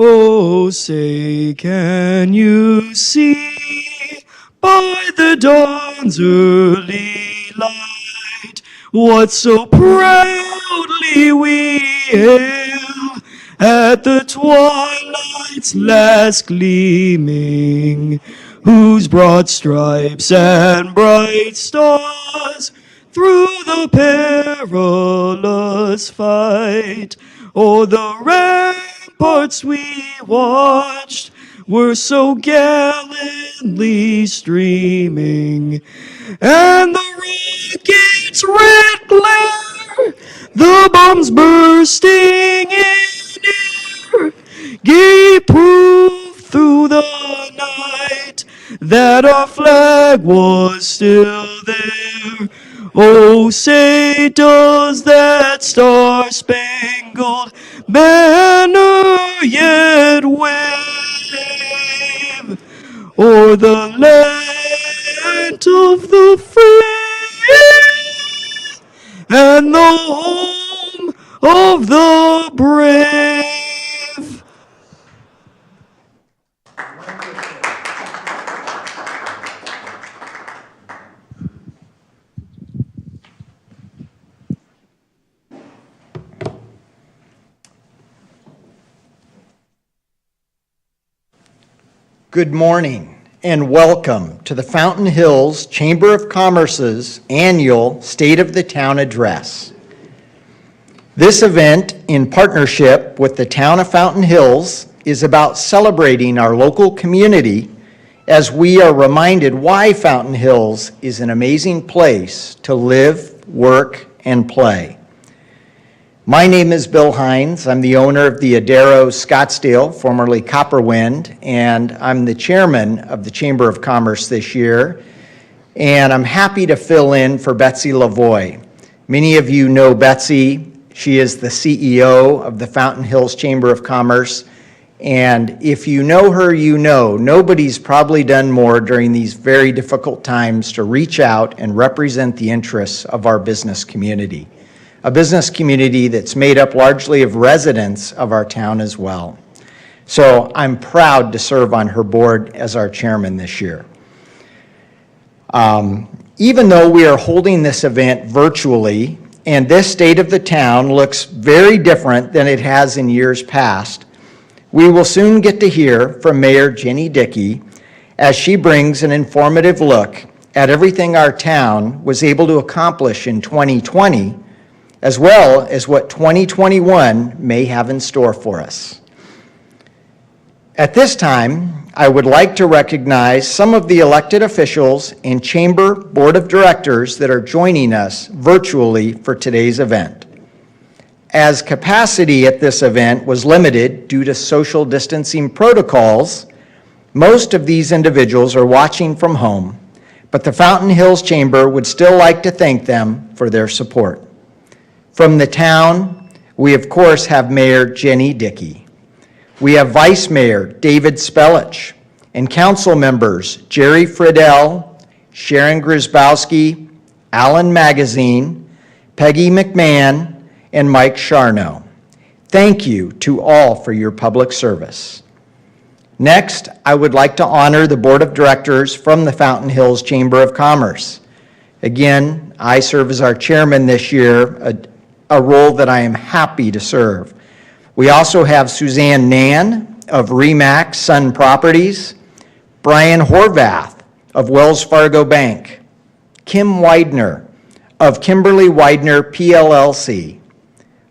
Oh, say, can you see by the dawn's early light what so proudly we hail at the twilight's last gleaming, whose broad stripes and bright stars through the perilous fight o'er the ramparts we watched were so gallantly streaming, and the rocket's red glare, the bombs bursting in air, gave proof through the night that our flag was still there. Oh, say, does that star-spangled banner yet wave o'er the land of the free and the home of the brave? Good morning and welcome to the Fountain Hills Chamber of Commerce's annual State of the Town Address. This event, in partnership with the Town of Fountain Hills, is about celebrating our local community as we are reminded why Fountain Hills is an amazing place to live, work, and play. My name is Bill Hines. I'm the owner of the Adero Scottsdale, formerly Copperwind, and I'm the chairman of the Chamber of Commerce this year. And I'm happy to fill in for Betsy Lavoie. Many of you know Betsy. She is the CEO of the Fountain Hills Chamber of Commerce. And if you know her, you know nobody's probably done more during these very difficult times to reach out and represent the interests of our business community. A business community that's made up largely of residents of our town as well. So I'm proud to serve on her board as our chairman this year. Even though we are holding this event virtually, and this state of the town looks very different than it has in years past, we will soon get to hear from Mayor Ginny Dickey as she brings an informative look at everything our town was able to accomplish in 2020, as well as what 2021 may have in store for us. At this time, I would like to recognize some of the elected officials and Chamber Board of Directors that are joining us virtually for today's event. As capacity at this event was limited due to social distancing protocols, most of these individuals are watching from home, but the Fountain Hills Chamber would still like to thank them for their support. From the town, we of course have Mayor Ginny Dickey. We have Vice Mayor David Spelich and council members Jerry Friedel, Sharon Grzybowski, Alan Magazine, Peggy McMahon, and Mike Charno. Thank you to all for your public service. Next, I would like to honor the Board of Directors from the Fountain Hills Chamber of Commerce. Again, I serve as our chairman this year, a role that I am happy to serve. We also have Suzanne Nan of Remax Sun Properties, Brian Horvath of Wells Fargo Bank, Kim Widener of Kimberly Widener PLLC,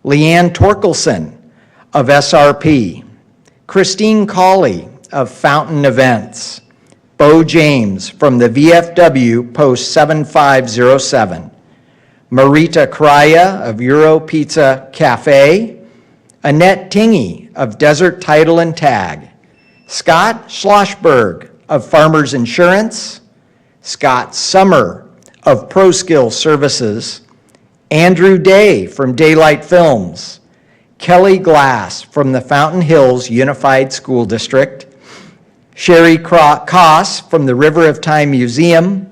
Leanne Torkelson of SRP, Christine Cawley of Fountain Events, Bo James from the VFW Post 7507, Marita Kraya of Euro Pizza Cafe, Annette Tingy of Desert Title and Tag, Scott Schlossberg of Farmers Insurance, Scott Summer of ProSkill Services, Andrew Day from Daylight Films, Kelly Glass from the Fountain Hills Unified School District, Sherry Koss from the River of Time Museum,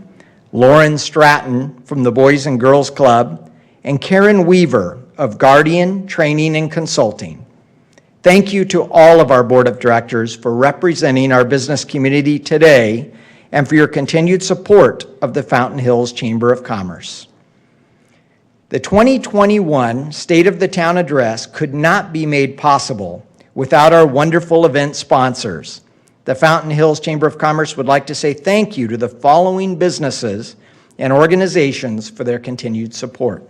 Lauren Stratton from the Boys and Girls Club, and Karen Weaver of Guardian Training and Consulting. Thank you to all of our board of directors for representing our business community today and for your continued support of the Fountain Hills Chamber of Commerce. The 2021 State of the Town Address could not be made possible without our wonderful event sponsors. The Fountain Hills Chamber of Commerce would like to say thank you to the following businesses and organizations for their continued support.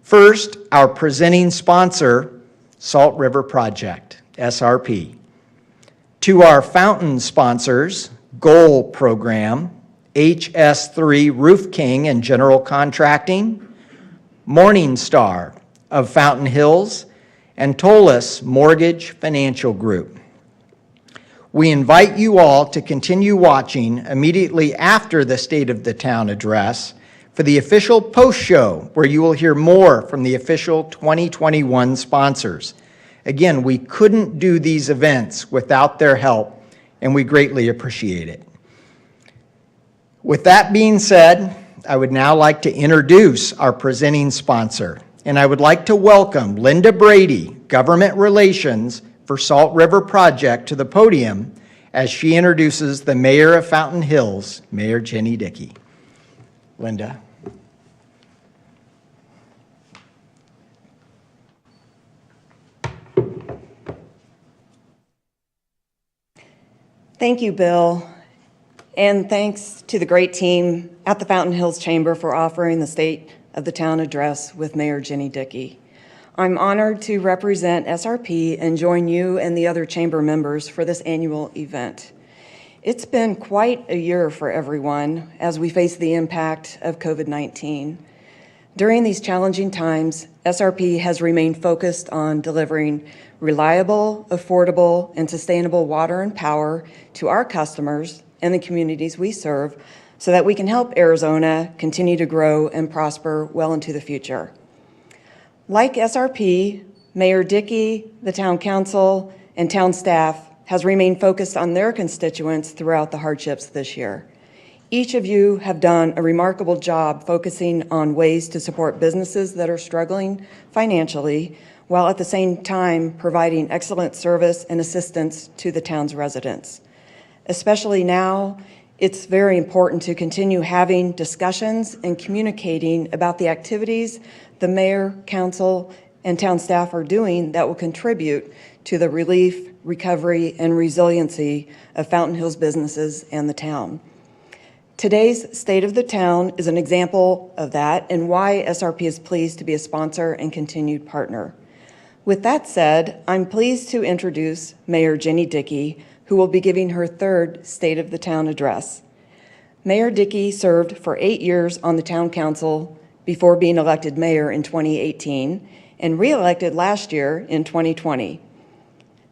First, our presenting sponsor, Salt River Project, SRP. To our fountain sponsors, Goal Program, HS3 Roof King and General Contracting, Morningstar of Fountain Hills, and Tolis Mortgage Financial Group. We invite you all to continue watching immediately after the State of the Town address for the official post-show, where you will hear more from the official 2021 sponsors. Again, we couldn't do these events without their help, and we greatly appreciate it. With that being said, I would now like to introduce our presenting sponsor, and I would like to welcome Linda Brady, Government Relations for Salt River Project, to the podium as she introduces the Mayor of Fountain Hills, Mayor Ginny Dickey. Linda. Thank you, Bill, and thanks to the great team at the Fountain Hills Chamber for offering the State of the Town address with Mayor Ginny Dickey. I'm honored to represent SRP and join you and the other chamber members for this annual event. It's been quite a year for everyone as we face the impact of COVID-19. During these challenging times, SRP has remained focused on delivering reliable, affordable, and sustainable water and power to our customers and the communities we serve so that we can help Arizona continue to grow and prosper well into the future. Like SRP, Mayor Dickey, the Town Council, and town staff has remained focused on their constituents throughout the hardships this year. Each of you have done a remarkable job focusing on ways to support businesses that are struggling financially, while at the same time providing excellent service and assistance to the town's residents. Especially now, it's very important to continue having discussions and communicating about the activities the mayor, council, and town staff are doing that will contribute to the relief, recovery, and resiliency of Fountain Hills businesses and the town. Today's State of the Town is an example of that and why SRP is pleased to be a sponsor and continued partner. With that said, I'm pleased to introduce Mayor Ginny Dickey, who will be giving her third State of the Town address. Mayor Dickey served for 8 years on the Town Council before being elected mayor in 2018 and re-elected last year in 2020.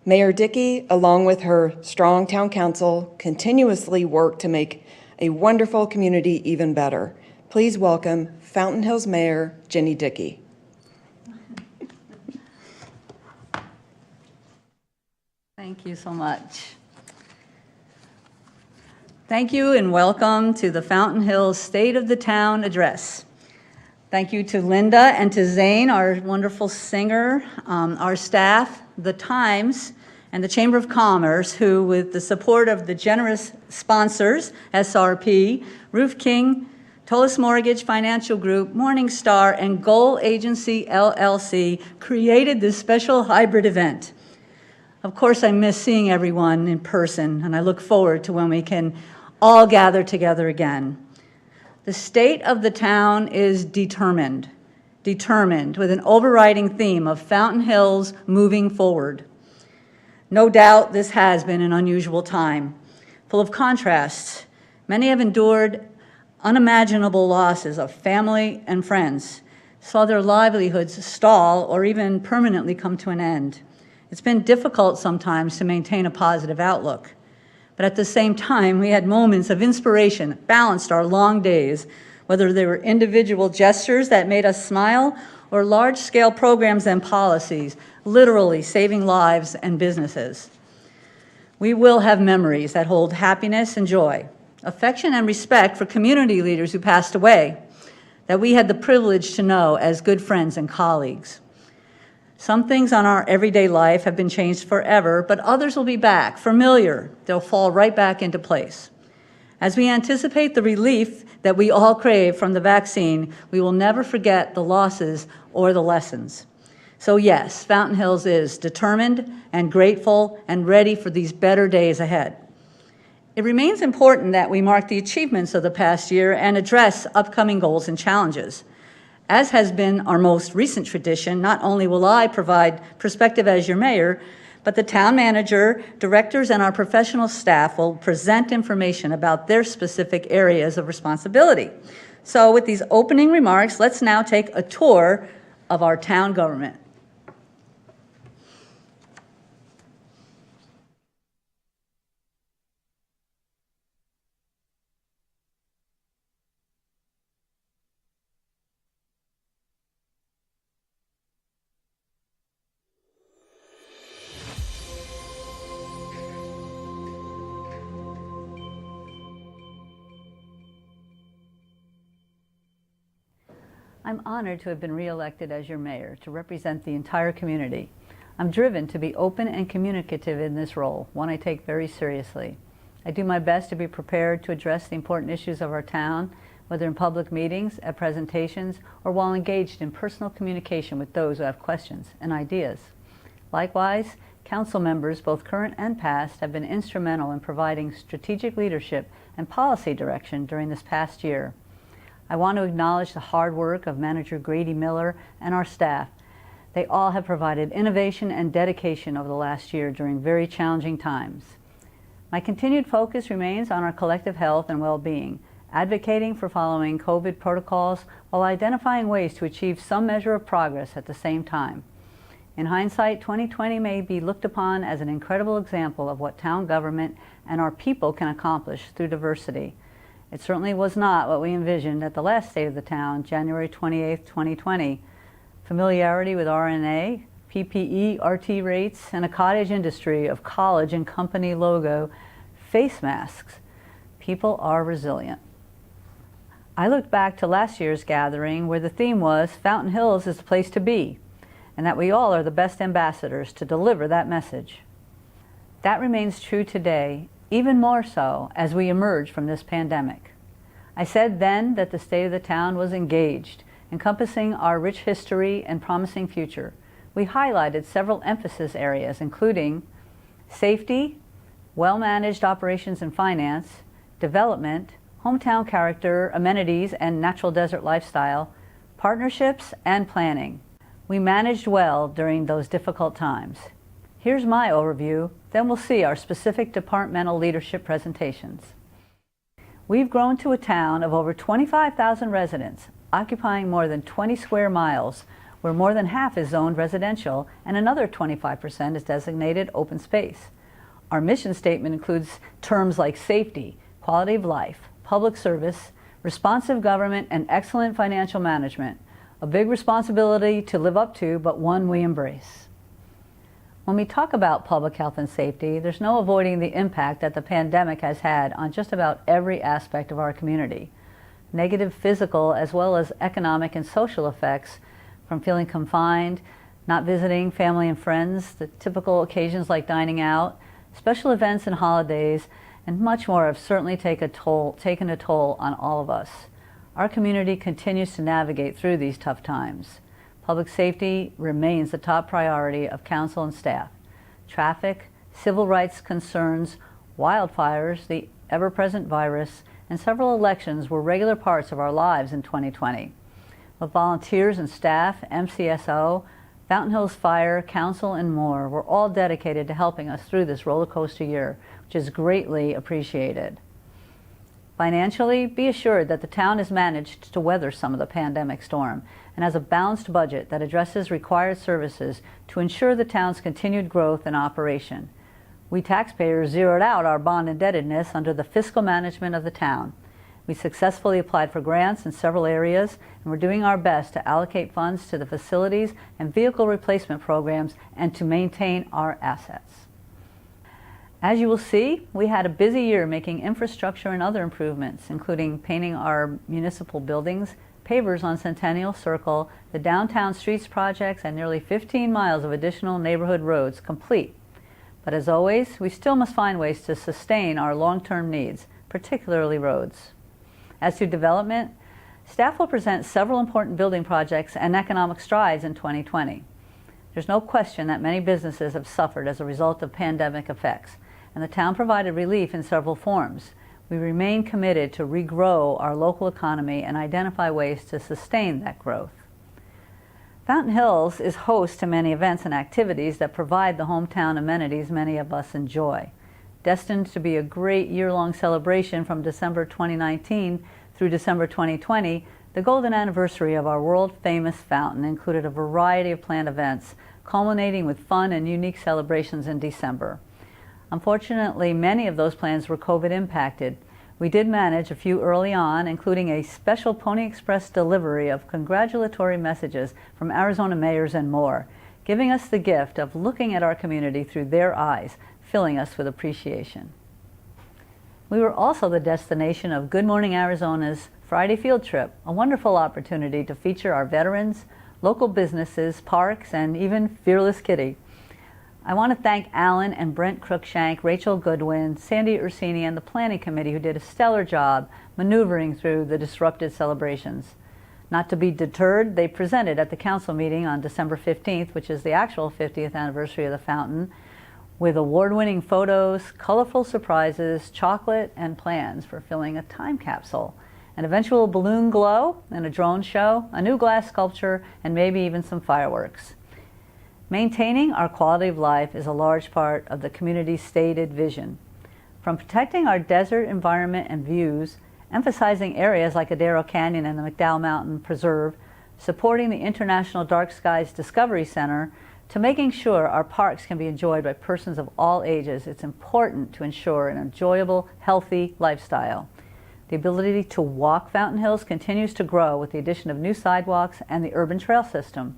Mayor Dickey, along with her strong Town Council, continuously worked to make a wonderful community even better. Please welcome Fountain Hills Mayor Ginny Dickey. Thank you so much. Thank you and welcome to the Fountain Hills State of the Town address. Thank you to Linda and to Zane, our wonderful singer, our staff, the Times, and the Chamber of Commerce, who, with the support of the generous sponsors, SRP, Roof King, Tolis Mortgage Financial Group, Morningstar, and Goal Agency LLC, created this special hybrid event. Of course, I miss seeing everyone in person, and I look forward to when we can all gather together again. The state of the town is determined with an overriding theme of Fountain Hills moving forward. No doubt this has been an unusual time, full of contrasts. Many have endured unimaginable losses of family and friends, saw their livelihoods stall or even permanently come to an end. It's been difficult sometimes to maintain a positive outlook. But at the same time, we had moments of inspiration that balanced our long days, whether they were individual gestures that made us smile or large-scale programs and policies, literally saving lives and businesses. We will have memories that hold happiness and joy, affection and respect for community leaders who passed away, that we had the privilege to know as good friends and colleagues. Some things on our everyday life have been changed forever, but others will be back, familiar. They'll fall right back into place. As we anticipate the relief that we all crave from the vaccine, we will never forget the losses or the lessons. So yes, Fountain Hills is determined and grateful and ready for these better days ahead. It remains important that we mark the achievements of the past year and address upcoming goals and challenges. As has been our most recent tradition, not only will I provide perspective as your mayor, but the town manager, directors, and our professional staff will present information about their specific areas of responsibility. So with these opening remarks, let's now take a tour of our town government. I'm honored to have been re-elected as your mayor to represent the entire community. I'm driven to be open and communicative in this role, one I take very seriously. I do my best to be prepared to address the important issues of our town, whether in public meetings, at presentations, or while engaged in personal communication with those who have questions and ideas. Likewise, council members, both current and past, have been instrumental in providing strategic leadership and policy direction during this past year. I want to acknowledge the hard work of Manager Brady Miller and our staff. They all have provided innovation and dedication over the last year during very challenging times. My continued focus remains on our collective health and well-being, advocating for following COVID protocols while identifying ways to achieve some measure of progress at the same time. In hindsight, 2020 may be looked upon as an incredible example of what town government and our people can accomplish through diversity. It certainly was not what we envisioned at the last State of the Town, January 28, 2020. Familiarity with RNA, PPE, RT rates, and a cottage industry of college and company logo face masks. People are resilient. I looked back to last year's gathering where the theme was Fountain Hills is the place to be, and that we all are the best ambassadors to deliver that message. That remains true today, even more so as we emerge from this pandemic. I said then that the state of the town was engaged, encompassing our rich history and promising future. We highlighted several emphasis areas, including safety, well-managed operations and finance, development, hometown character, amenities and natural desert lifestyle, partnerships, and planning. We managed well during those difficult times. Here's my overview, then we'll see our specific departmental leadership presentations. We've grown to a town of over 25,000 residents, occupying more than 20 square miles, where more than half is zoned residential and another 25% is designated open space. Our mission statement includes terms like safety, quality of life, public service, responsive government, and excellent financial management. A big responsibility to live up to, but one we embrace. When we talk about public health and safety, there's no avoiding the impact that the pandemic has had on just about every aspect of our community. Negative physical as well as economic and social effects from feeling confined, not visiting family and friends, the typical occasions like dining out, special events and holidays, and much more have certainly taken a toll on all of us. Our community continues to navigate through these tough times. Public safety remains the top priority of council and staff. Traffic, civil rights concerns, wildfires, the ever-present virus, and several elections were regular parts of our lives in 2020. With volunteers and staff, MCSO, Fountain Hills Fire, Council, and more were all dedicated to helping us through this roller coaster year, which is greatly appreciated. Financially, be assured that the town has managed to weather some of the pandemic storm and has a balanced budget that addresses required services to ensure the town's continued growth and operation. We taxpayers zeroed out our bond indebtedness under the fiscal management of the town. We successfully applied for grants in several areas, and we're doing our best to allocate funds to the facilities and vehicle replacement programs and to maintain our assets. As you will see, we had a busy year making infrastructure and other improvements, including painting our municipal buildings, pavers on Centennial Circle, the downtown streets projects, and nearly 15 miles of additional neighborhood roads complete. But as always, we still must find ways to sustain our long-term needs, particularly roads. As to development, staff will present several important building projects and economic strides in 2020. There's no question that many businesses have suffered as a result of pandemic effects, and the town provided relief in several forms. We remain committed to regrow our local economy and identify ways to sustain that growth. Fountain Hills is host to many events and activities that provide the hometown amenities many of us enjoy. Destined to be a great year-long celebration from December 2019 through December 2020, the golden anniversary of our world-famous fountain included a variety of planned events, culminating with fun and unique celebrations in December. Unfortunately, many of those plans were COVID impacted. We did manage a few early on, including a special Pony Express delivery of congratulatory messages from Arizona mayors and more, giving us the gift of looking at our community through their eyes, filling us with appreciation. We were also the destination of Good Morning Arizona's Friday field trip, a wonderful opportunity to feature our veterans, local businesses, parks, and even Fearless Kitty. I want to thank Alan and Brent Cruikshank, Rachel Goodwin, Sandy Ursini, and the planning committee who did a stellar job maneuvering through the disrupted celebrations. Not to be deterred, they presented at the council meeting on December 15th, which is the actual 50th anniversary of the fountain, with award-winning photos, colorful surprises, chocolate, and plans for filling a time capsule, an eventual balloon glow, and a drone show, a new glass sculpture, and maybe even some fireworks. Maintaining our quality of life is a large part of the community's stated vision. From protecting our desert environment and views, emphasizing areas like Adero Canyon and the McDowell Mountain Preserve, supporting the International Dark Skies Discovery Center, to making sure our parks can be enjoyed by persons of all ages, it's important to ensure an enjoyable, healthy lifestyle. The ability to walk Fountain Hills continues to grow with the addition of new sidewalks and the urban trail system.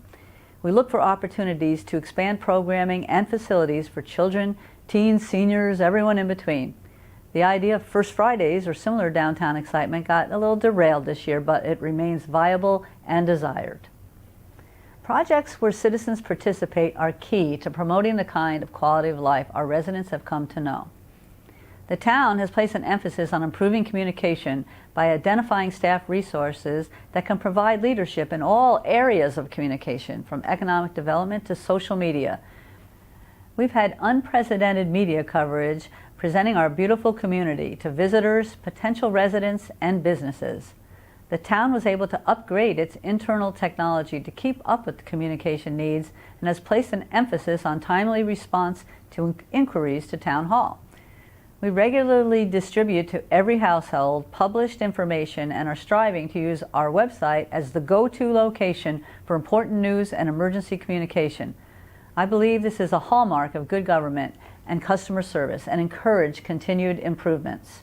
We look for opportunities to expand programming and facilities for children, teens, seniors, everyone in between. The idea of First Fridays or similar downtown excitement got a little derailed this year, but it remains viable and desired. Projects where citizens participate are key to promoting the kind of quality of life our residents have come to know. The town has placed an emphasis on improving communication by identifying staff resources that can provide leadership in all areas of communication, from economic development to social media. We've had unprecedented media coverage presenting our beautiful community to visitors, potential residents, and businesses. The town was able to upgrade its internal technology to keep up with the communication needs and has placed an emphasis on timely response to inquiries to Town Hall. We regularly distribute to every household published information and are striving to use our website as the go-to location for important news and emergency communication. I believe this is a hallmark of good government and customer service and encourage continued improvements.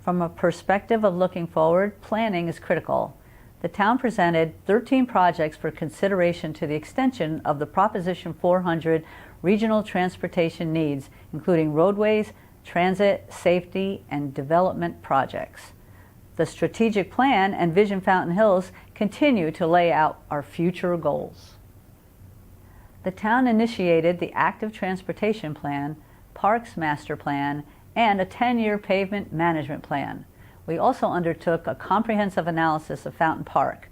From a perspective of looking forward, planning is critical. The town presented 13 projects for consideration to the extension of the Proposition 400 regional transportation needs, including roadways, transit, safety, and development projects. The strategic plan and Vision Fountain Hills continue to lay out our future goals. The town initiated the Active Transportation Plan, Parks Master Plan, and a 10-year pavement management plan. We also undertook a comprehensive analysis of Fountain Park.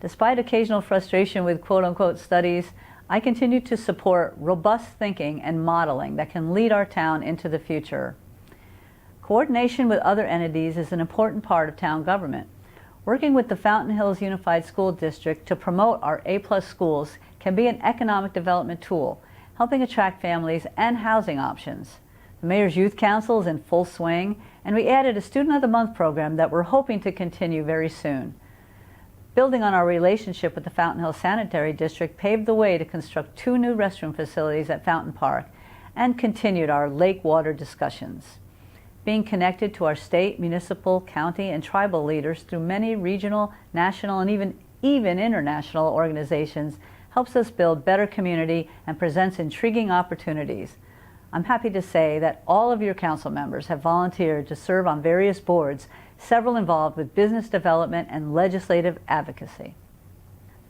Despite occasional frustration with quote-unquote studies, I continue to support robust thinking and modeling that can lead our town into the future. Coordination with other entities is an important part of town government. Working with the Fountain Hills Unified School District to promote our A+ schools can be an economic development tool, helping attract families and housing options. The Mayor's Youth Council is in full swing, and we added a Student of the Month program that we're hoping to continue very soon. Building on our relationship with the Fountain Hills Sanitary District paved the way to construct 2 new restroom facilities at Fountain Park and continued our lake water discussions. Being connected to our state, municipal, county, and tribal leaders through many regional, national, and even international organizations helps us build better community and presents intriguing opportunities. I'm happy to say that all of your council members have volunteered to serve on various boards, several involved with business development and legislative advocacy.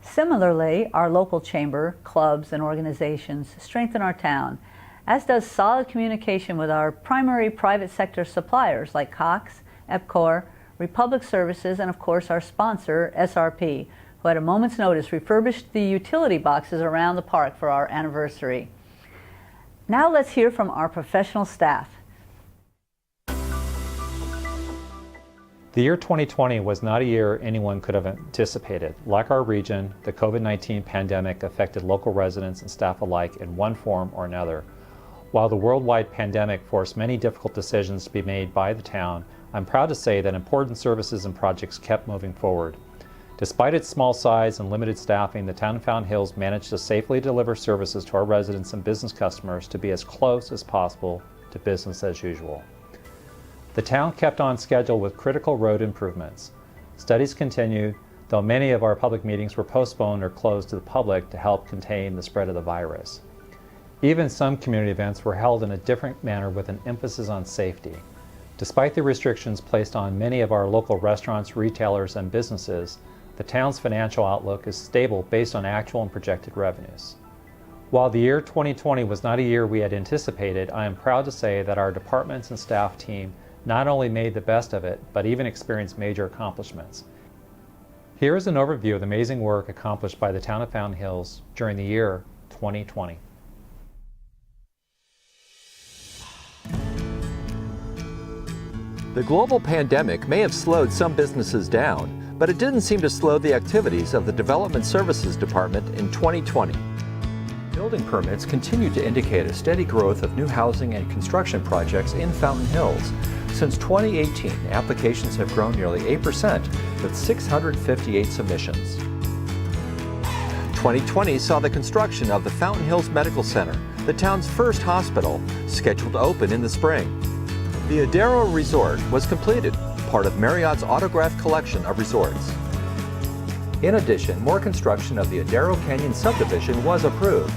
Similarly, our local chamber, clubs, and organizations strengthen our town, as does solid communication with our primary private sector suppliers like Cox, EPCOR, Republic Services, and of course our sponsor, SRP, who at a moment's notice refurbished the utility boxes around the park for our anniversary. Now let's hear from our professional staff. The year 2020 was not a year anyone could have anticipated. Like our region, the COVID-19 pandemic affected local residents and staff alike in one form or another. While the worldwide pandemic forced many difficult decisions to be made by the town, I'm proud to say that important services and projects kept moving forward. Despite its small size and limited staffing, the town of Fountain Hills managed to safely deliver services to our residents and business customers to be as close as possible to business as usual. The town kept on schedule with critical road improvements. Studies continued, though many of our public meetings were postponed or closed to the public to help contain the spread of the virus. Even some community events were held in a different manner with an emphasis on safety. Despite the restrictions placed on many of our local restaurants, retailers, and businesses, the town's financial outlook is stable based on actual and projected revenues. While the year 2020 was not a year we had anticipated, I am proud to say that our departments and staff team not only made the best of it, but even experienced major accomplishments. Here is an overview of the amazing work accomplished by the town of Fountain Hills during the year 2020. The global pandemic may have slowed some businesses down, but it didn't seem to slow the activities of the Development Services Department in 2020. Building permits continue to indicate a steady growth of new housing and construction projects in Fountain Hills. Since 2018, applications have grown nearly 8%, with 658 submissions. 2020 saw the construction of the Fountain Hills Medical Center, the town's first hospital, scheduled to open in the spring. The Adero Resort was completed, part of Marriott's Autograph collection of resorts. In addition, more construction of the Adero Canyon subdivision was approved.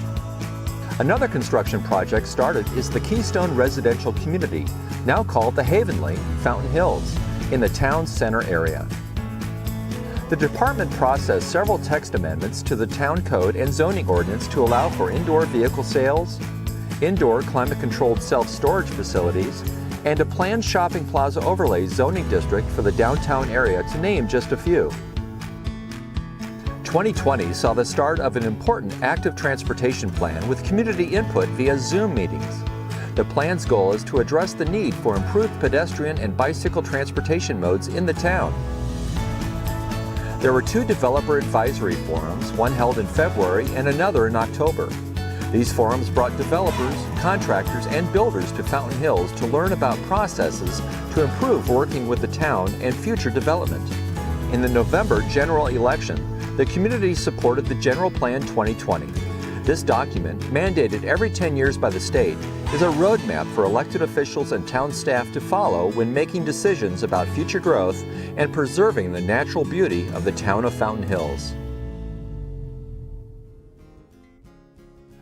Another construction project started is the Keystone Residential Community, now called the Havenly Fountain Hills, in the town's center area. The department processed several text amendments to the town code and zoning ordinance to allow for indoor vehicle sales, indoor climate-controlled self-storage facilities, and a planned shopping plaza overlay zoning district for the downtown area, to name just a few. 2020 saw the start of an important active transportation plan with community input via Zoom meetings. The plan's goal is to address the need for improved pedestrian and bicycle transportation modes in the town. There were 2 developer advisory forums, one held in February and another in October. These forums brought developers, contractors, and builders to Fountain Hills to learn about processes to improve working with the town and future development. In the November general election, the community supported the General Plan 2020. This document, mandated every 10 years by the state, is a roadmap for elected officials and town staff to follow when making decisions about future growth and preserving the natural beauty of the town of Fountain Hills.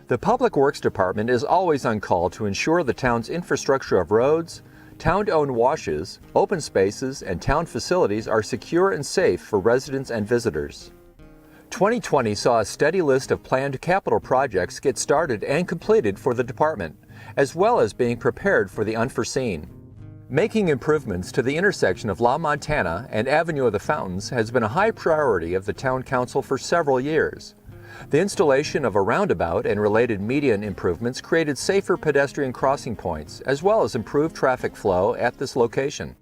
The Public Works Department is always on call to ensure the town's infrastructure of roads, town-owned washes, open spaces, and town facilities are secure and safe for residents and visitors. 2020 saw a steady list of planned capital projects get started and completed for the department, as well as being prepared for the unforeseen. Making improvements to the intersection of La Montana and Avenue of the Fountains has been a high priority of the Town Council for several years. The installation of a roundabout and related median improvements created safer pedestrian crossing points, as well as improved traffic flow at this location.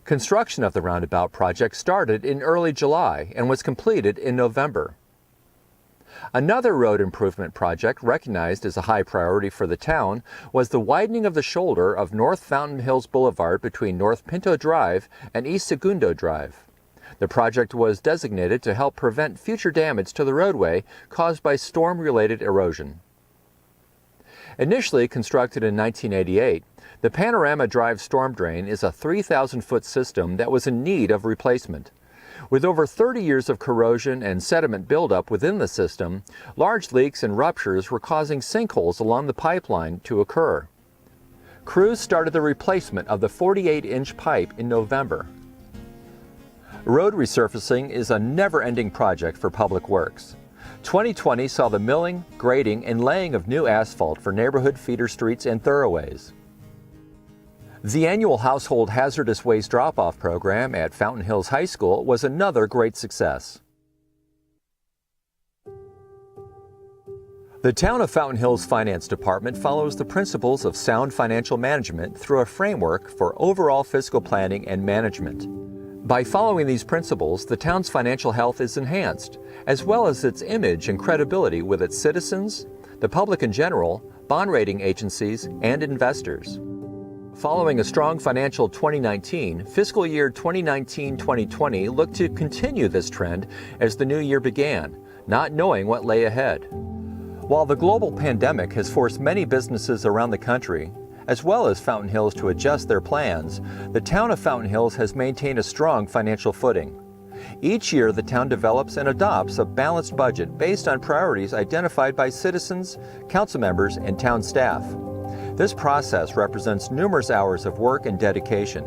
Construction of the roundabout project started in early July and was completed in November. Another road improvement project recognized as a high priority for the town was the widening of the shoulder of North Fountain Hills Boulevard between North Pinto Drive and East Segundo Drive. The project was designated to help prevent future damage to the roadway caused by storm-related erosion. Initially constructed in 1988, the Panorama Drive storm drain is a 3,000-foot system that was in need of replacement. With over 30 years of corrosion and sediment buildup within the system, large leaks and ruptures were causing sinkholes along the pipeline to occur. Crews started the replacement of the 48-inch pipe in November. Road resurfacing is a never-ending project for Public Works. 2020 saw the milling, grading, and laying of new asphalt for neighborhood feeder streets and thoroughways. The annual Household Hazardous Waste Drop-Off program at Fountain Hills High School was another great success. The Town of Fountain Hills Finance Department follows the principles of sound financial management through a framework for overall fiscal planning and management. By following these principles, the town's financial health is enhanced, as well as its image and credibility with its citizens, the public in general, bond rating agencies, and investors. Following a strong financial 2019, fiscal year 2019-2020 looked to continue this trend as the new year began, not knowing what lay ahead. While the global pandemic has forced many businesses around the country, as well as Fountain Hills, to adjust their plans, the town of Fountain Hills has maintained a strong financial footing. Each year, the town develops and adopts a balanced budget based on priorities identified by citizens, council members, and town staff. This process represents numerous hours of work and dedication.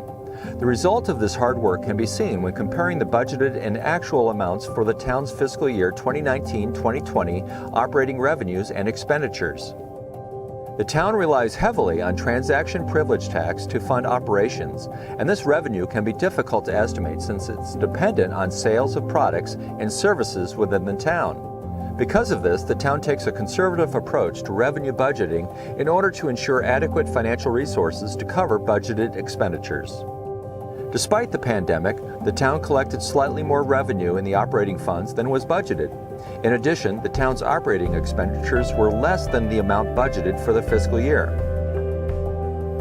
The result of this hard work can be seen when comparing the budgeted and actual amounts for the town's fiscal year 2019-2020 operating revenues and expenditures. The town relies heavily on transaction privilege tax to fund operations, and this revenue can be difficult to estimate since it's dependent on sales of products and services within the town. Because of this, the town takes a conservative approach to revenue budgeting in order to ensure adequate financial resources to cover budgeted expenditures. Despite the pandemic, the town collected slightly more revenue in the operating funds than was budgeted. In addition, the town's operating expenditures were less than the amount budgeted for the fiscal year.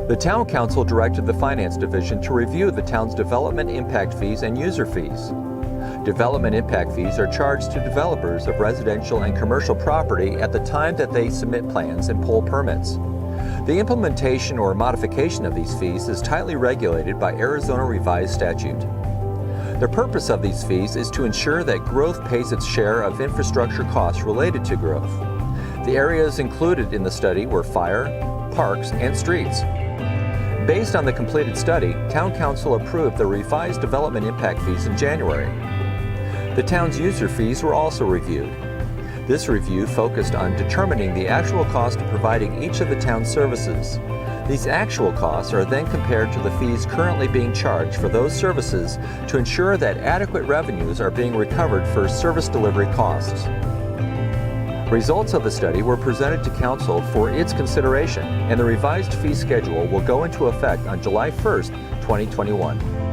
The Town Council directed the Finance Division to review the town's development impact fees and user fees. Development impact fees are charged to developers of residential and commercial property at the time that they submit plans and pull permits. The implementation or modification of these fees is tightly regulated by Arizona Revised Statute. The purpose of these fees is to ensure that growth pays its share of infrastructure costs related to growth. The areas included in the study were fire, parks, and streets. Based on the completed study, Town Council approved the revised development impact fees in January. The town's user fees were also reviewed. This review focused on determining the actual cost of providing each of the town's services. These actual costs are then compared to the fees currently being charged for those services to ensure that adequate revenues are being recovered for service delivery costs. Results of the study were presented to Council for its consideration, and the revised fee schedule will go into effect on July 1st, 2021.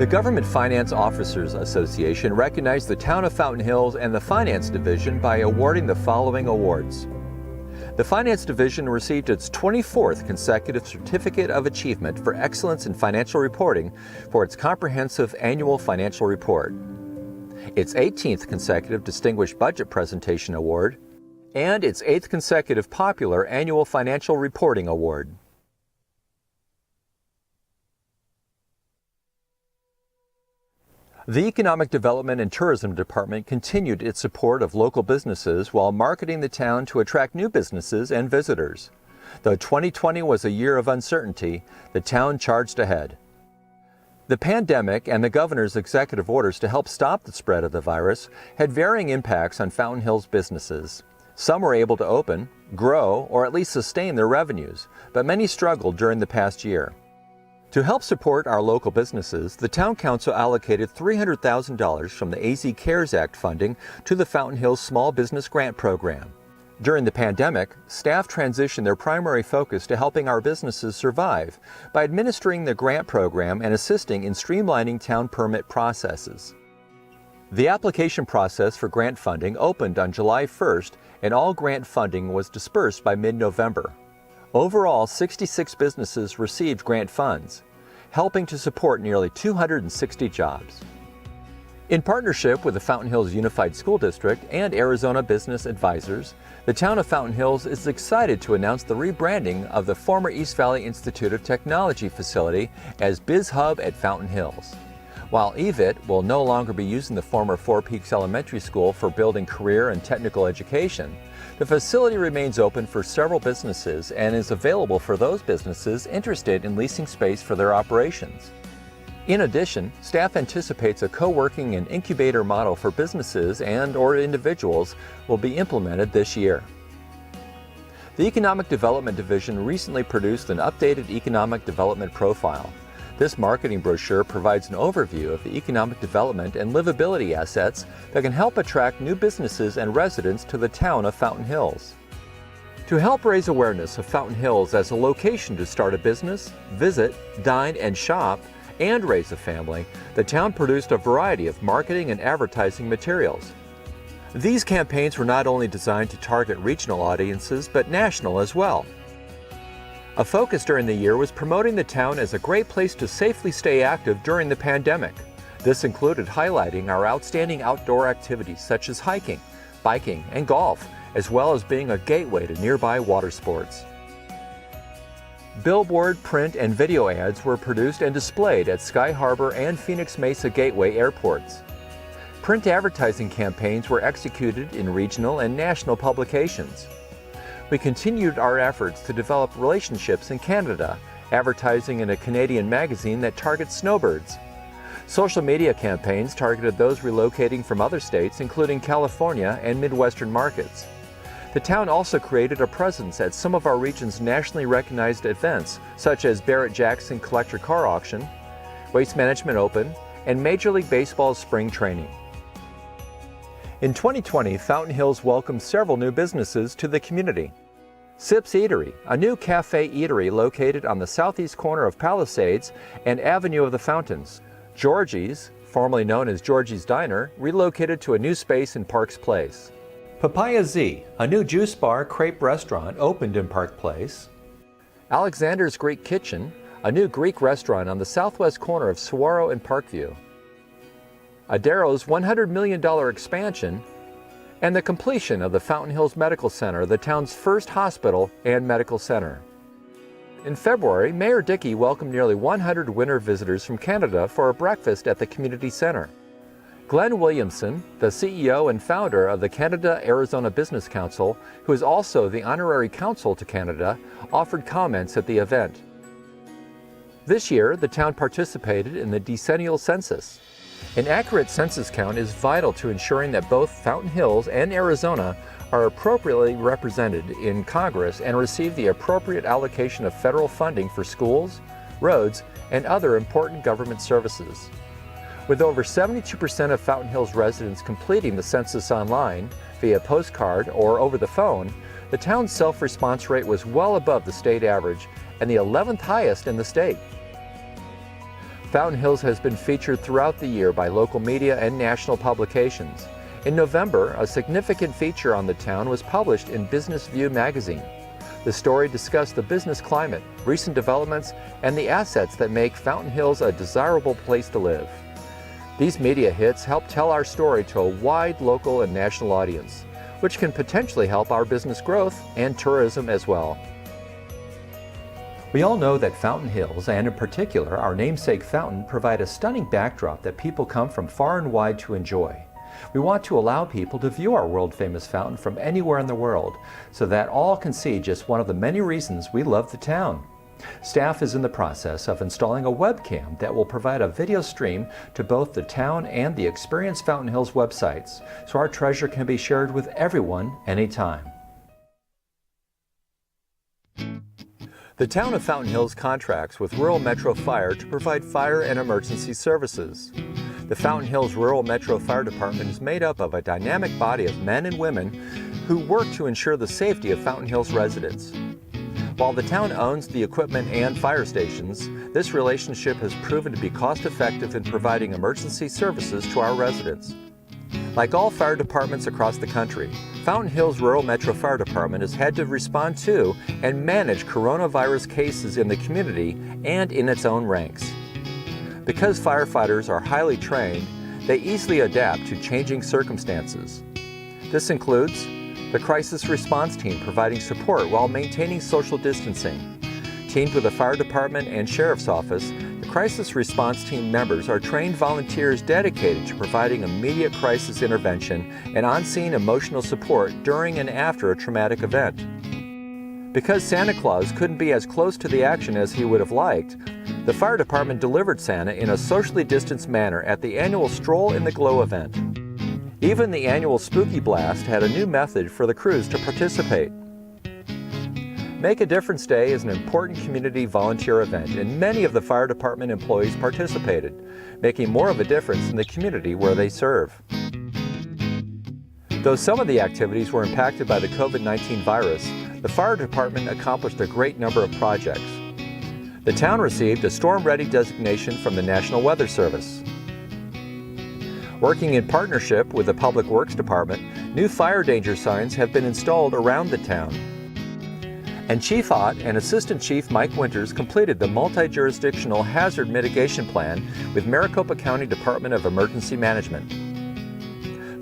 The Government Finance Officers Association recognized the Town of Fountain Hills and the Finance Division by awarding the following awards. The Finance Division received its 24th consecutive Certificate of Achievement for Excellence in Financial Reporting for its comprehensive annual financial report, its 18th consecutive Distinguished Budget Presentation Award, and its 8th consecutive Popular Annual Financial Reporting Award. The Economic Development and Tourism Department continued its support of local businesses while marketing the town to attract new businesses and visitors. Though 2020 was a year of uncertainty, the town charged ahead. The pandemic and the governor's executive orders to help stop the spread of the virus had varying impacts on Fountain Hills businesses. Some were able to open, grow, or at least sustain their revenues, but many struggled during the past year. To help support our local businesses, the Town Council allocated $300,000 from the AZ CARES Act funding to the Fountain Hills Small Business Grant Program. During the pandemic, staff transitioned their primary focus to helping our businesses survive by administering the grant program and assisting in streamlining town permit processes. The application process for grant funding opened on July 1st, and all grant funding was dispersed by mid-November. Overall, 66 businesses received grant funds, helping to support nearly 260 jobs. In partnership with the Fountain Hills Unified School District and Arizona Business Advisors, the Town of Fountain Hills is excited to announce the rebranding of the former East Valley Institute of Technology facility as Biz Hub at Fountain Hills. While EVIT will no longer be using the former Four Peaks Elementary School for building career and technical education, the facility remains open for several businesses and is available for those businesses interested in leasing space for their operations. In addition, staff anticipates a co-working and incubator model for businesses and/or individuals will be implemented this year. The Economic Development Division recently produced an updated economic development profile. This marketing brochure provides an overview of the economic development and livability assets that can help attract new businesses and residents to the town of Fountain Hills. To help raise awareness of Fountain Hills as a location to start a business, visit, dine, and shop, and raise a family, the town produced a variety of marketing and advertising materials. These campaigns were not only designed to target regional audiences, but national as well. A focus during the year was promoting the town as a great place to safely stay active during the pandemic. This included highlighting our outstanding outdoor activities such as hiking, biking, and golf, as well as being a gateway to nearby water sports. Billboard, print, and video ads were produced and displayed at Sky Harbor and Phoenix Mesa Gateway airports. Print advertising campaigns were executed in regional and national publications. We continued our efforts to develop relationships in Canada, advertising in a Canadian magazine that targets snowbirds. Social media campaigns targeted those relocating from other states, including California and Midwestern markets. The town also created a presence at some of our region's nationally recognized events, such as Barrett-Jackson Collector Car Auction, Waste Management Open, and Major League Baseball's spring training. In 2020, Fountain Hills welcomed several new businesses to the community. Sips Eatery, a new cafe eatery located on the southeast corner of Palisades and Avenue of the Fountains. Georgie's, formerly known as Georgie's Diner, relocated to a new space in Parks Place. Papaya Z, a new juice bar crepe restaurant, opened in Park Place. Alexander's Greek Kitchen, a new Greek restaurant on the southwest corner of Saguaro and Parkview. Adero's $100 million expansion, and the completion of the Fountain Hills Medical Center, the town's first hospital and medical center. In February, Mayor Dickey welcomed nearly 100 winter visitors from Canada for a breakfast at the community center. Glenn Williamson, the CEO and founder of the Canada-Arizona Business Council, who is also the honorary consul to Canada, offered comments at the event. This year, the town participated in the decennial census. An accurate census count is vital to ensuring that both Fountain Hills and Arizona are appropriately represented in Congress and receive the appropriate allocation of federal funding for schools, roads, and other important government services. With over 72% of Fountain Hills residents completing the census online, via postcard or over the phone, the town's self-response rate was well above the state average and the 11th highest in the state. Fountain Hills has been featured throughout the year by local media and national publications. In November, a significant feature on the town was published in Business View magazine. The story discussed the business climate, recent developments, and the assets that make Fountain Hills a desirable place to live. These media hits help tell our story to a wide local and national audience, which can potentially help our business growth and tourism as well. We all know that Fountain Hills, and in particular our namesake fountain, provide a stunning backdrop that people come from far and wide to enjoy. We want to allow people to view our world-famous fountain from anywhere in the world, so that all can see just one of the many reasons we love the town. Staff is in the process of installing a webcam that will provide a video stream to both the town and the Experience Fountain Hills websites, so our treasure can be shared with everyone anytime. The town of Fountain Hills contracts with Rural Metro Fire to provide fire and emergency services. The Fountain Hills Rural Metro Fire Department is made up of a dynamic body of men and women who work to ensure the safety of Fountain Hills residents. While the town owns the equipment and fire stations, this relationship has proven to be cost-effective in providing emergency services to our residents. Like all fire departments across the country, Fountain Hills Rural Metro Fire Department has had to respond to and manage coronavirus cases in the community and in its own ranks. Because firefighters are highly trained, they easily adapt to changing circumstances. This includes the crisis response team providing support while maintaining social distancing. Teamed with the fire department and sheriff's office, the crisis response team members are trained volunteers dedicated to providing immediate crisis intervention and on-scene emotional support during and after a traumatic event. Because Santa Claus couldn't be as close to the action as he would have liked, the fire department delivered Santa in a socially distanced manner at the annual Stroll in the Glow event. Even the annual Spooky Blast had a new method for the crews to participate. Make a Difference Day is an important community volunteer event, and many of the fire department employees participated, making more of a difference in the community where they serve. Though some of the activities were impacted by the COVID-19 virus, the fire department accomplished a great number of projects. The town received a Storm Ready designation from the National Weather Service. Working in partnership with the Public Works Department, new fire danger signs have been installed around the town. And Chief Ott and Assistant Chief Mike Winters completed the multi-jurisdictional hazard mitigation plan with Maricopa County Department of Emergency Management.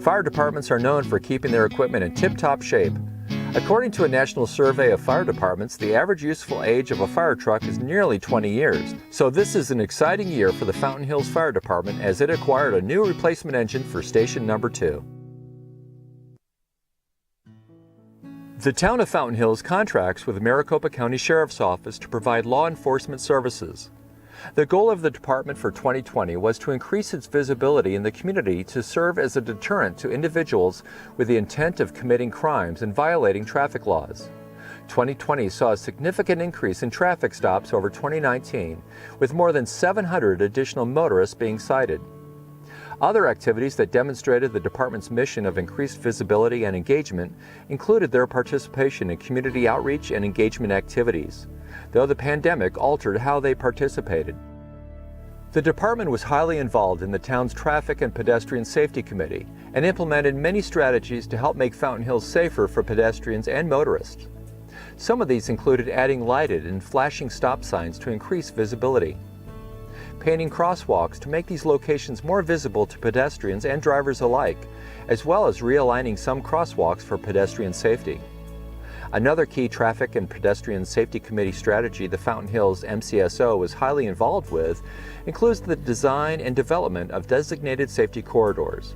Fire departments are known for keeping their equipment in tip-top shape. According to a national survey of fire departments, the average useful age of a fire truck is nearly 20 years. So this is an exciting year for the Fountain Hills Fire Department as it acquired a new replacement engine for station number 2. The town of Fountain Hills contracts with the Maricopa County Sheriff's Office to provide law enforcement services. The goal of the department for 2020 was to increase its visibility in the community to serve as a deterrent to individuals with the intent of committing crimes and violating traffic laws. 2020 saw a significant increase in traffic stops over 2019, with more than 700 additional motorists being cited. Other activities that demonstrated the department's mission of increased visibility and engagement included their participation in community outreach and engagement activities, though the pandemic altered how they participated. The department was highly involved in the town's Traffic and Pedestrian Safety Committee and implemented many strategies to help make Fountain Hills safer for pedestrians and motorists. Some of these included adding lighted and flashing stop signs to increase visibility, painting crosswalks to make these locations more visible to pedestrians and drivers alike, as well as realigning some crosswalks for pedestrian safety. Another key Traffic and Pedestrian Safety Committee strategy the Fountain Hills MCSO was highly involved with includes the design and development of designated safety corridors.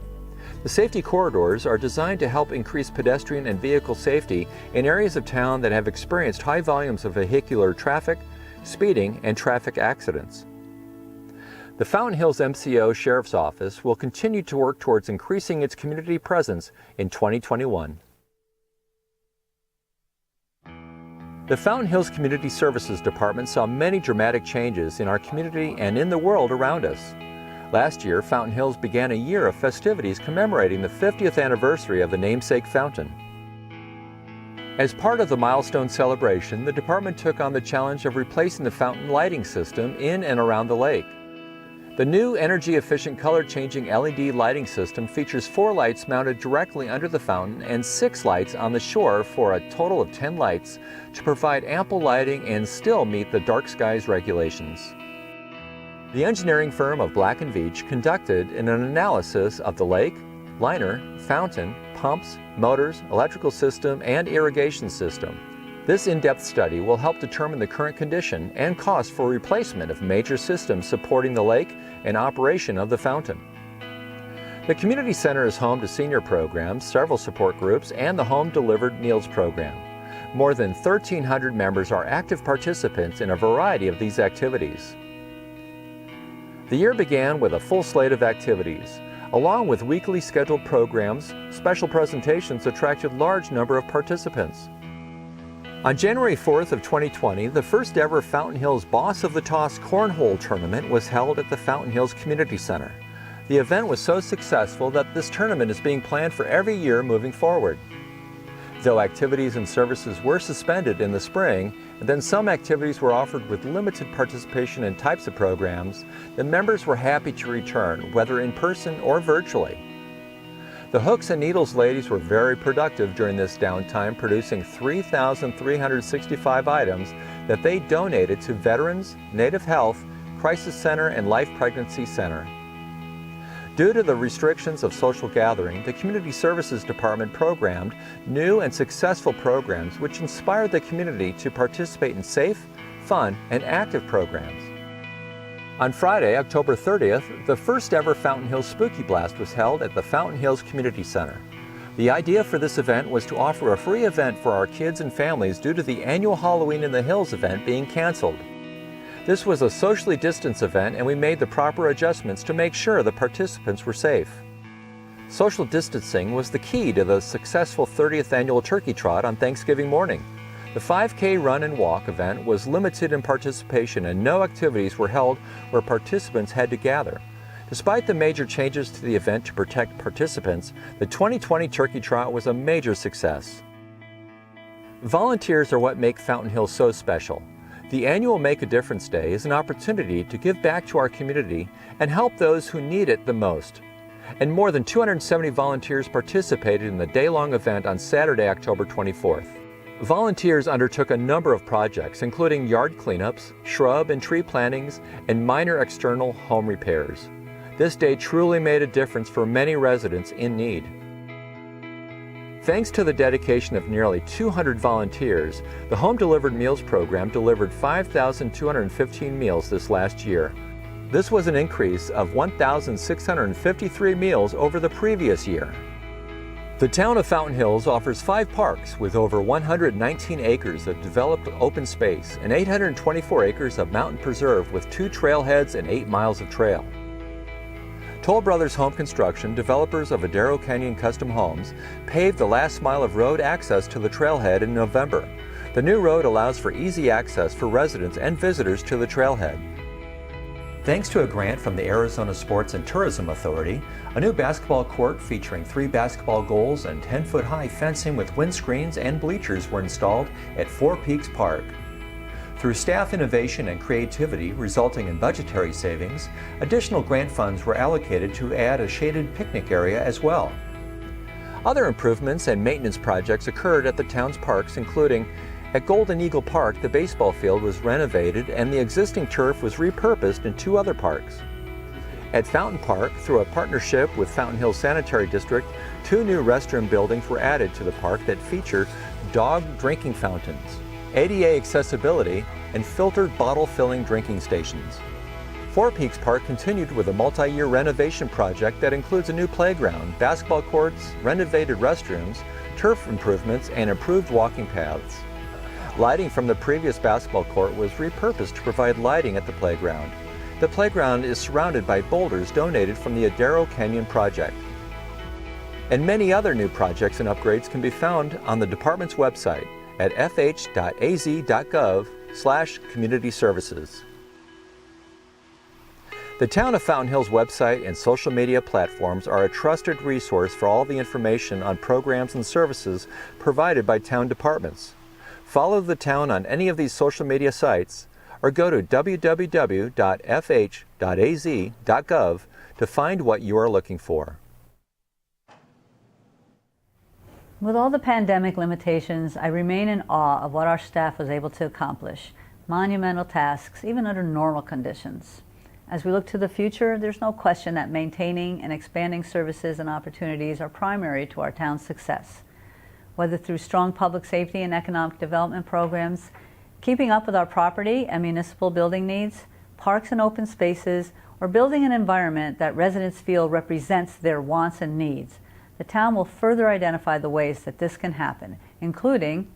The safety corridors are designed to help increase pedestrian and vehicle safety in areas of town that have experienced high volumes of vehicular traffic, speeding, and traffic accidents. The Fountain Hills MCO Sheriff's Office will continue to work towards increasing its community presence in 2021. The Fountain Hills Community Services Department saw many dramatic changes in our community and in the world around us. Last year, Fountain Hills began a year of festivities commemorating the 50th anniversary of the namesake fountain. As part of the milestone celebration, the department took on the challenge of replacing the fountain lighting system in and around the lake. The new energy-efficient color-changing LED lighting system features 4 lights mounted directly under the fountain and 6 lights on the shore for a total of 10 lights to provide ample lighting and still meet the dark skies regulations. The engineering firm of Black & Veatch conducted an analysis of the lake, liner, fountain, pumps, motors, electrical system, and irrigation system. This in-depth study will help determine the current condition and cost for replacement of major systems supporting the lake and operation of the fountain. The community center is home to senior programs, several support groups, and the Home Delivered Meals program. More than 1,300 members are active participants in a variety of these activities. The year began with a full slate of activities. Along with weekly scheduled programs, special presentations attracted a large number of participants. On January 4th of 2020, the first ever Fountain Hills Boss of the Toss Cornhole Tournament was held at the Fountain Hills Community Center. The event was so successful that this tournament is being planned for every year moving forward. Though activities and services were suspended in the spring, and then some activities were offered with limited participation in types of programs, the members were happy to return, whether in person or virtually. The Hooks and Needles ladies were very productive during this downtime, producing 3,365 items that they donated to Veterans, Native Health, Crisis Center, and Life Pregnancy Center. Due to the restrictions of social gathering, the Community Services Department programmed new and successful programs which inspired the community to participate in safe, fun, and active programs. On Friday, October 30th, the first ever Fountain Hills Spooky Blast was held at the Fountain Hills Community Center. The idea for this event was to offer a free event for our kids and families due to the annual Halloween in the Hills event being canceled. This was a socially distanced event, and we made the proper adjustments to make sure the participants were safe. Social distancing was the key to the successful 30th annual Turkey Trot on Thanksgiving morning. The 5K run and walk event was limited in participation, and no activities were held where participants had to gather. Despite the major changes to the event to protect participants, the 2020 Turkey Trot was a major success. Volunteers are what make Fountain Hills so special. The annual Make a Difference Day is an opportunity to give back to our community and help those who need it the most. And more than 270 volunteers participated in the day-long event on Saturday, October 24th. Volunteers undertook a number of projects, including yard cleanups, shrub and tree plantings, and minor external home repairs. This day truly made a difference for many residents in need. Thanks to the dedication of nearly 200 volunteers, the Home Delivered Meals program delivered 5,215 meals this last year. This was an increase of 1,653 meals over the previous year. The town of Fountain Hills offers 5 parks with over 119 acres of developed open space and 824 acres of mountain preserve with 2 trailheads and 8 miles of trail. Toll Brothers Home Construction, developers of Adero Canyon Custom Homes, paved the last mile of road access to the trailhead in November. The new road allows for easy access for residents and visitors to the trailhead. Thanks to a grant from the Arizona Sports and Tourism Authority, a new basketball court featuring 3 basketball goals and 10-foot-high fencing with windscreens and bleachers were installed at Four Peaks Park. Through staff innovation and creativity resulting in budgetary savings, additional grant funds were allocated to add a shaded picnic area as well. Other improvements and maintenance projects occurred at the town's parks, including at Golden Eagle Park, the baseball field was renovated and the existing turf was repurposed in 2 other parks. At Fountain Park, through a partnership with Fountain Hills Sanitary District, 2 new restroom buildings were added to the park that feature dog drinking fountains, ADA accessibility, and filtered bottle-filling drinking stations. Four Peaks Park continued with a multi-year renovation project that includes a new playground, basketball courts, renovated restrooms, turf improvements, and improved walking paths. Lighting from the previous basketball court was repurposed to provide lighting at the playground. The playground is surrounded by boulders donated from the Adero Canyon project. And many other new projects and upgrades can be found on the department's website at fh.az.gov/community services. The Town of Fountain Hills website and social media platforms are a trusted resource for all the information on programs and services provided by town departments. Follow the town on any of these social media sites or go to www.fh.az.gov to find what you are looking for. With all the pandemic limitations, I remain in awe of what our staff was able to accomplish. Monumental tasks, even under normal conditions. As we look to the future, there's no question that maintaining and expanding services and opportunities are primary to our town's success. Whether through strong public safety and economic development programs, keeping up with our property and municipal building needs, parks and open spaces, or building an environment that residents feel represents their wants and needs, the town will further identify the ways that this can happen, including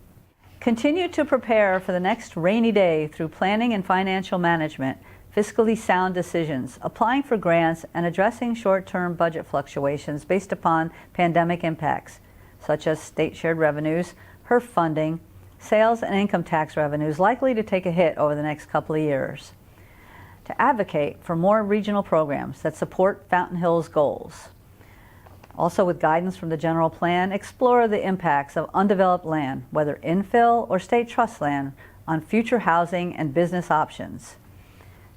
continue to prepare for the next rainy day through planning and financial management, fiscally sound decisions, applying for grants, and addressing short-term budget fluctuations based upon pandemic impacts, such as state shared revenues, HERF funding, sales and income tax revenues likely to take a hit over the next couple of years. To advocate for more regional programs that support Fountain Hills goals. Also, with guidance from the general plan, explore the impacts of undeveloped land, whether infill or state trust land, on future housing and business options.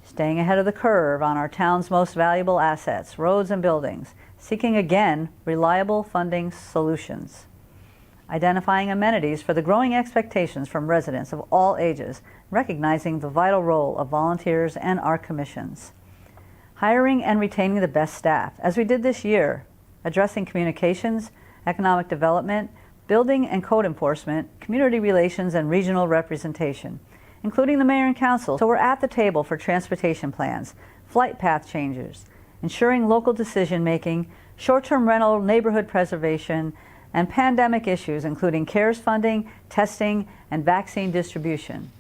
Staying ahead of the curve on our town's most valuable assets, roads and buildings, seeking again reliable funding solutions. Identifying amenities for the growing expectations from residents of all ages, recognizing the vital role of volunteers and our commissions. Hiring and retaining the best staff, as we did this year, addressing communications, economic development, building and code enforcement, community relations, and regional representation, including the mayor and council. So we're at the table for transportation plans, flight path changes, ensuring local decision-making, short-term rental, neighborhood preservation, and pandemic issues, including CARES funding, testing, and vaccine distribution.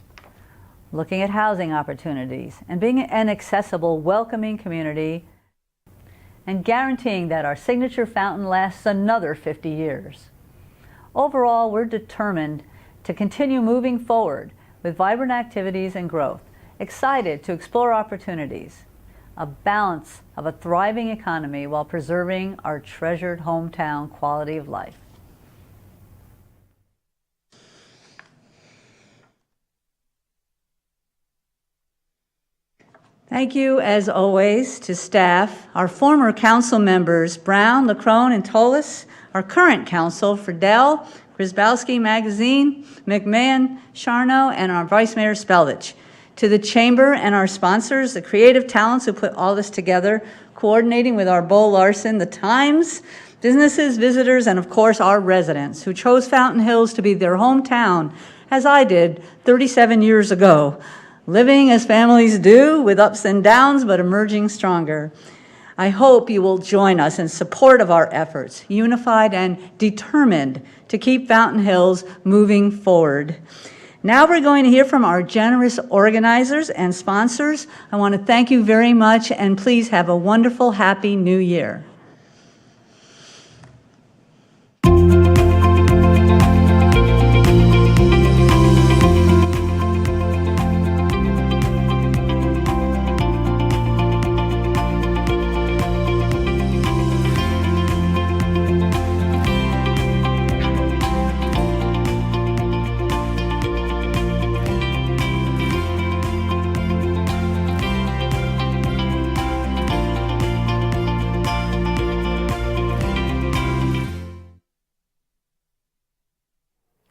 Looking at housing opportunities and being an accessible, welcoming community, and guaranteeing that our signature fountain lasts another 50 years. Overall, we're determined to continue moving forward with vibrant activities and growth, excited to explore opportunities, a balance of a thriving economy while preserving our treasured hometown quality of life. Thank you, as always, to staff, our former council members, Brown, LaCrone, and Tolis, our current council, Friedel, Grzybowski, Magazine, McMahon, Charno, and our Vice Mayor Spelvich. To the Chamber and our sponsors, the creative talents who put all this together, coordinating with our Bo Larson, the Times, businesses, visitors, and of course our residents who chose Fountain Hills to be their hometown, as I did 37 years ago. Living as families do, with ups and downs, but emerging stronger. I hope you will join us in support of our efforts, unified and determined to keep Fountain Hills moving forward. Now we're going to hear from our generous organizers and sponsors. I want to thank you very much, and please have a wonderful, happy New Year.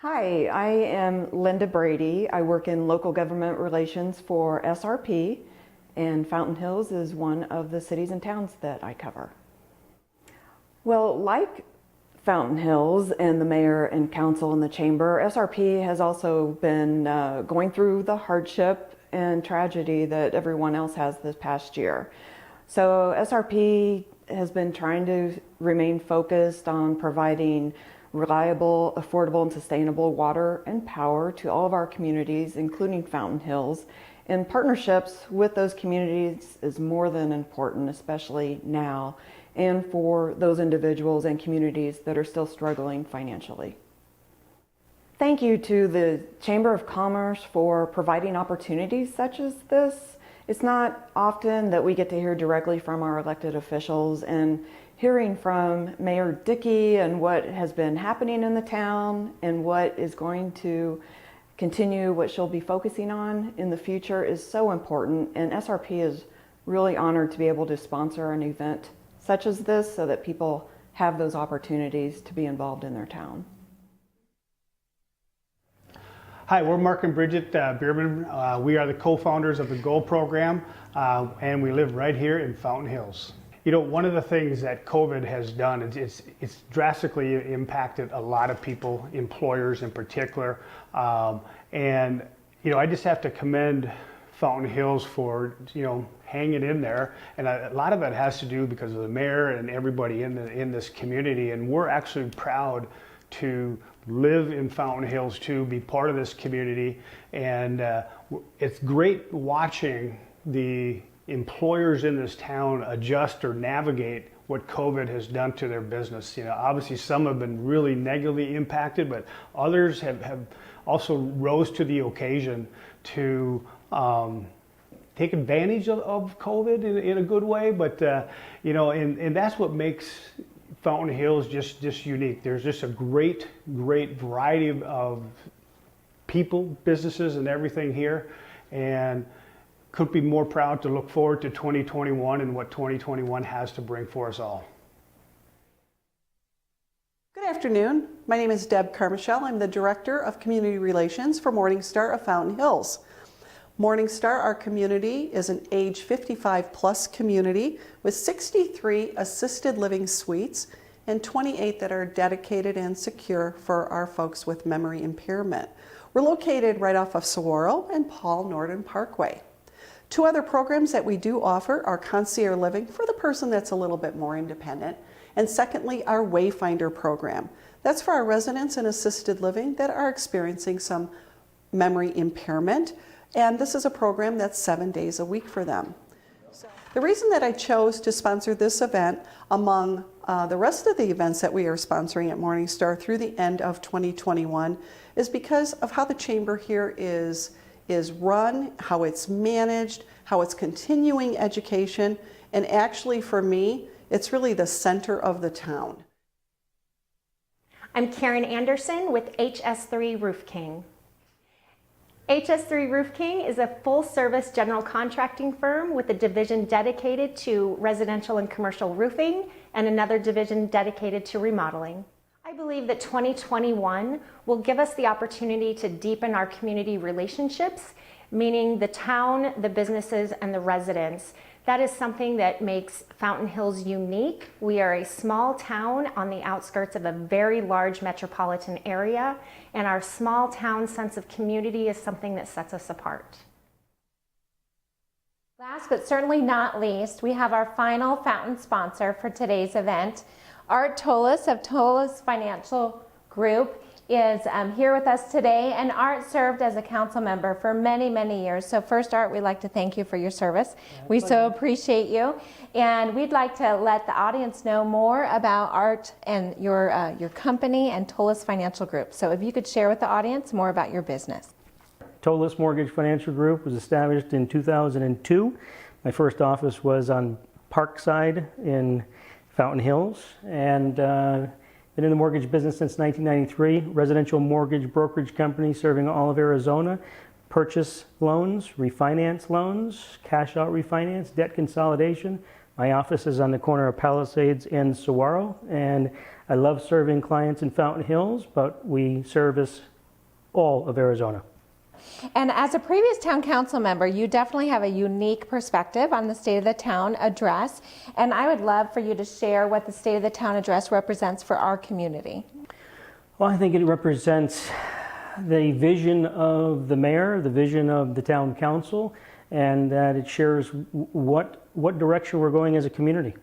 Hi, I am Linda Brady. I work in local government relations for SRP, and Fountain Hills is one of the cities and towns that I cover. Well, like Fountain Hills and the mayor and council and the chamber, SRP has also been going through the hardship and tragedy that everyone else has this past year. So SRP has been trying to remain focused on providing reliable, affordable, and sustainable water and power to all of our communities, including Fountain Hills. And partnerships with those communities is more than important, especially now, and for those individuals and communities that are still struggling financially. Thank you to the Chamber of Commerce for providing opportunities such as this. It's not often that we get to hear directly from our elected officials, and hearing from Mayor Dickey and what has been happening in the town and what is going to continue, what she'll be focusing on in the future, is so important. And SRP is really honored to be able to sponsor an event such as this so that people have those opportunities to be involved in their town. Hi, we're Mark and Bridget Biermann. We are the co-founders of the GO program, and we live right here in Fountain Hills. You know, one of the things that COVID has done is it's drastically impacted a lot of people, employers in particular. And, you know, I just have to commend Fountain Hills for, you know, hanging in there. And a lot of it has to do because of the mayor and everybody in this community. And we're actually proud to live in Fountain Hills too, be part of this community. And it's great watching the employers in this town adjust or navigate what COVID has done to their business. You know, obviously some have been really negatively impacted, but others have also rose to the occasion to take advantage of COVID in a good way. But you know, and that's what makes Fountain Hills just unique. There's just a great variety of people, businesses, and everything here, and couldn't be more proud to look forward to 2021 and what 2021 has to bring for us all. Good afternoon. My name is Deb Carmichael. I'm the Director of Community Relations for Morningstar of Fountain Hills. Morningstar, our community, is an age 55 plus community with 63 assisted living suites and 28 that are dedicated and secure for our folks with memory impairment. We're located right off of Saguaro and Paul Norden Parkway. Two other programs that we do offer are concierge living for the person that's a little bit more independent, And secondly, our Wayfinder program. That's for our residents in assisted living that are experiencing some memory impairment. And this is a program that's 7 days a week for them. The reason that I chose to sponsor this event among the rest of the events that we are sponsoring at Morningstar through the end of 2021 is because of how the chamber here is run, how it's managed, how it's continuing education, and actually for me, it's really the center of the town. I'm Karen Anderson with HS3 Roof King. HS3 Roof King is a full-service general contracting firm with a division dedicated to residential and commercial roofing and another division dedicated to remodeling. I believe that 2021 will give us the opportunity to deepen our community relationships, meaning the town, the businesses, and the residents. That is something that makes Fountain Hills unique. We are a small town on the outskirts of a very large metropolitan area, and our small town sense of community is something that sets us apart. Last but certainly not least, we have our final fountain sponsor for today's event. Art Tolis of Tolis Financial Group is here with us today, and Art served as a council member for many, many years. So first, Art, we'd like to thank you for your service. We so appreciate you, and we'd like to let the audience know more about Art and your company and Tolis Financial Group. So if you could share with the audience more about your business. Tolis Mortgage Financial Group was established in 2002. My first office was on Parkside in Fountain Hills, and been in the mortgage business since 1993. Residential mortgage brokerage company serving all of Arizona. Purchase loans, refinance loans, cash out refinance, debt consolidation. My office is on the corner of Palisades and Saguaro, and I love serving clients in Fountain Hills, but we service all of Arizona. And as a previous town council member, you definitely have a unique perspective on the State of the Town address, and I would love for you to share what the State of the Town address represents for our community. Well, I think it represents the vision of the mayor, the vision of the town council, and that it shares what direction we're going as a community.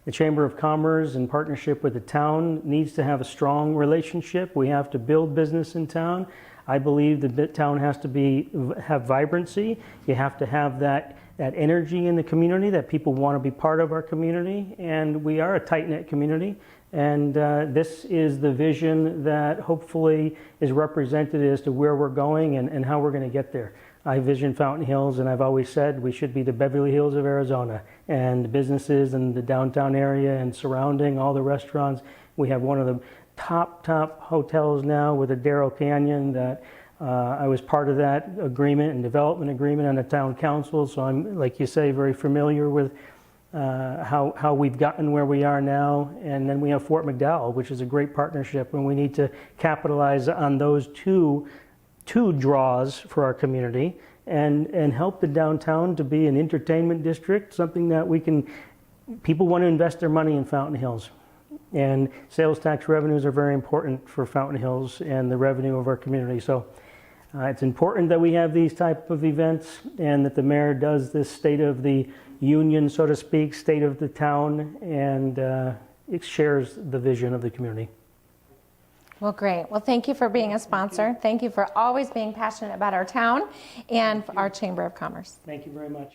The Chamber of Commerce, in partnership with the town, needs to have a strong relationship. We have to build business in town. I believe the town has to have vibrancy. You have to have that energy in the community, that people want to be part of our community, and we are a tight-knit community. And this is the vision that hopefully is represented as to where we're going and how we're going to get there. I vision Fountain Hills, and I've always said we should be the Beverly Hills of Arizona, and the businesses in the downtown area and surrounding, all the restaurants. We have one of the top hotels now with a Darrow Canyon that I was part of that agreement and development agreement on the town council. So I'm, like you say, very familiar with how we've gotten where we are now. And then we have Fort McDowell, which is a great partnership, and we need to capitalize on those two draws for our community and help the downtown to be an entertainment district, something that people want to invest their money in Fountain Hills. And sales tax revenues are very important for Fountain Hills and the revenue of our community. So it's important that we have these type of events and that the mayor does this State of the Union, so to speak, State of the Town, and it shares the vision of the community. Well, great. Well, thank you for being a sponsor. Thank you for always being passionate about our town and our Chamber of Commerce. Thank you very much.